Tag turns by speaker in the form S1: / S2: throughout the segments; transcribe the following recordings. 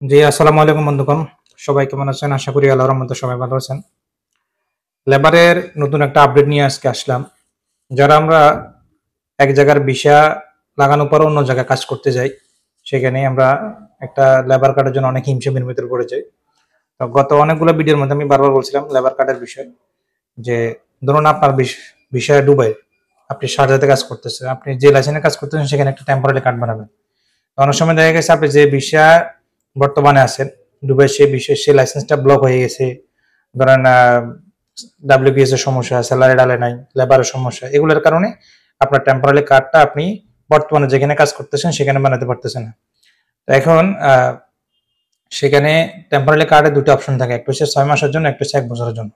S1: জি, আসসালামু আলাইকুম বন্ধুগণ। সবাই কেমন আছেন? আশা করি আল্লাহর রহমতে সবাই ভালো আছেন। লেবারের নতুন একটা আপডেট নিয়ে আজকে আসলাম। যারা আমরা এক জায়গার ভিসা লাগানোর পর অন্য জায়গায় কাজ করতে যাই, সেখানে আমরা একটা লেবার কার্ডের জন্য অনেক হিমশিমের ভিতরে পড়ে যাই। তো গত অনেকগুলো ভিডিওর মধ্যে আমি বারবার বলছিলাম লেবার কার্ডের বিষয় যে ধরুন আপনার ভিসা দুবাই, আপনি শারজাতে কাজ করতেছেন, আপনি যে লাইসেন্সে কাজ করতেছেন সেখানে একটা টেম্পোরারি কার্ড বানাবেন। তো অনেক সময় দেখা গেছে আপনি যে ভিসা বর্তমানে আছেন দুবাই, সেই বিষয়ে সেই লাইসেন্সটা ব্লক হয়ে গেছে। ধরেন ডাব্লিউবিএস এর সমস্যা, স্যালারি ডালে নাই, লেবারের সমস্যা, এগুলোর কারণে আপনার টেম্পোরারি কার্ডটা আপনি বর্তমানে যেখানে কাজ করতেছেন সেখানে বানাতে পারতেছেন না। তো এখন সেখানে টেম্পোরারি কার্ডে দুটো অপশন থাকে, একটা হচ্ছে 6 মাসের জন্য, একটা হচ্ছে 1 বছরের জন্য।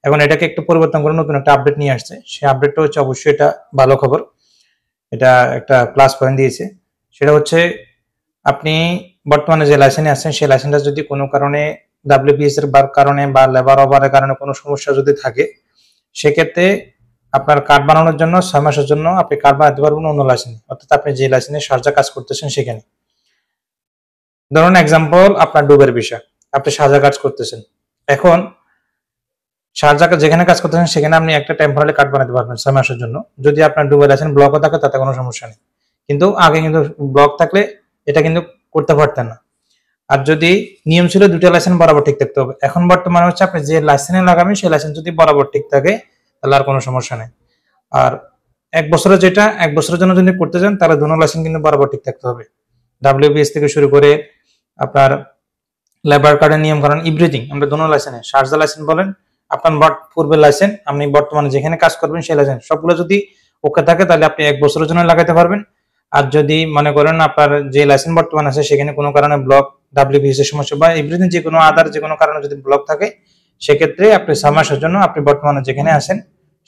S1: এখন এটাকে একটু পরিবর্তন করে নতুন একটা আপডেট নিয়ে আসছে। সেই আপডেটটা হচ্ছে অবশ্যই এটা ভালো খবর, এটা একটা প্লাস পয়েন্ট দিয়েছে। সেটা হচ্ছে আপনি বর্তমানে যে লাইসেন্সে আছেন সেই লাইসেন্সটা যদি কোনো কারণে ডাব্লিউবিএস এর কারণে বা লেবার ওভারের কারণে কোনো সমস্যা যদি থাকে, সেক্ষেত্রে আপনার কার্ড বানানোর জন্য 6 মাসের জন্য আপনি কার্ড বানাতে পারবেন অন্য লাইসেন্সে, অর্থাৎ আপনি যে লাইসেন্সে শারজা কাজ করতেছেন সেখানে। ধরুন এক্সাম্পল, আপনার ডুবের বিষয়, আপনি শারজা কাজ করতেছেন। এখন শারজা যেখানে কাজ করতেছেন সেখানে আপনি একটা টেম্পোরারি কার্ড বানাতে পারবেন 6 মাসের জন্য, যদি আপনার ডুবের লাইসেন্স ব্লকও থাকে তাতে কোনো সমস্যা নেই। কিন্তু আগে কিন্তু ব্লক থাকলে এটা কিন্তু করতে পারতেন না। আর যদি নিয়ম ছিল দুটো লাইসেন্স বরাবর ঠিক থাকতে হবে, এখন বর্তমানে হচ্ছে আপনি যে লাইসেন্সে লাগাবেন সেই লাইসেন্স যদি বরাবর ঠিক থাকে তাহলে আর কোনো সমস্যা নেই। আর 1 বছরের যেটা 1 বছরের জন্য যদি করতে চান তাহলে দুটো লাইসেন্স কিন্তু বরাবর ঠিক থাকতে হবে। ডাব্লিউবিএস থেকে শুরু করে আপনার লেবার কার্ডের নিয়ম কারণ এভরিথিং আমরা দুটো লাইসেন্সে, শারজা লাইসেন্স বলেন, আপনার পূর্বের লাইসেন্স, আপনি বর্তমানে যেখানে কাজ করবেন সেই লাইসেন্স সবগুলো যদি ওকে থাকে তাহলে আপনি 1 বছরের জন্য লাগাতে পারবেন। আর যদি মনে করেন আপনার যে লাইসেন্স বর্তমানে আছে সেখানে কোনো কারণে ব্লক, ডাব্লিউবিএস এর সমস্যা বা এভরিথিং যে কোনো আদার যে কোনো কারণে যদি ব্লক থাকে, সেক্ষেত্রে আপনি 6 মাসের জন্য আপনি বর্তমানে যেখানে আছেন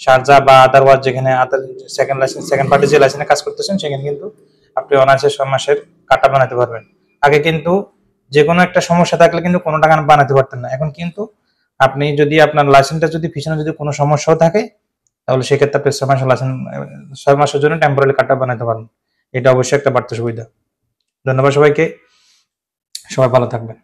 S1: শারজা বা আদারওয়াইজ যেখানে আদার সেকেন্ড লাইসেন্স, সেকেন্ড পার্টি যে লাইসেন্সে কাজ করতেছেন সেখানে কিন্তু আপনি অনায়াসে 6 মাসের কাটা বানাতে পারবেন। আগে কিন্তু যে কোনো একটা সমস্যা থাকলে কিন্তু কোনো টাকা বানাতে পারতেন না। এখন কিন্তু আপনি যদি আপনার লাইসেন্সটা যদি পিছনে যদি কোনো সমস্যাও থাকে তাহলে সেক্ষেত্রে আপনি 6 মাসের লাইসেন্স, 6 মাসের জন্য টেম্পোরারি কার্ডটা বানাতে পারেন। এটা অবশ্যই একটা বাড়তি সুবিধা। ধন্যবাদ সবাইকে, সবাই ভালো থাকবেন।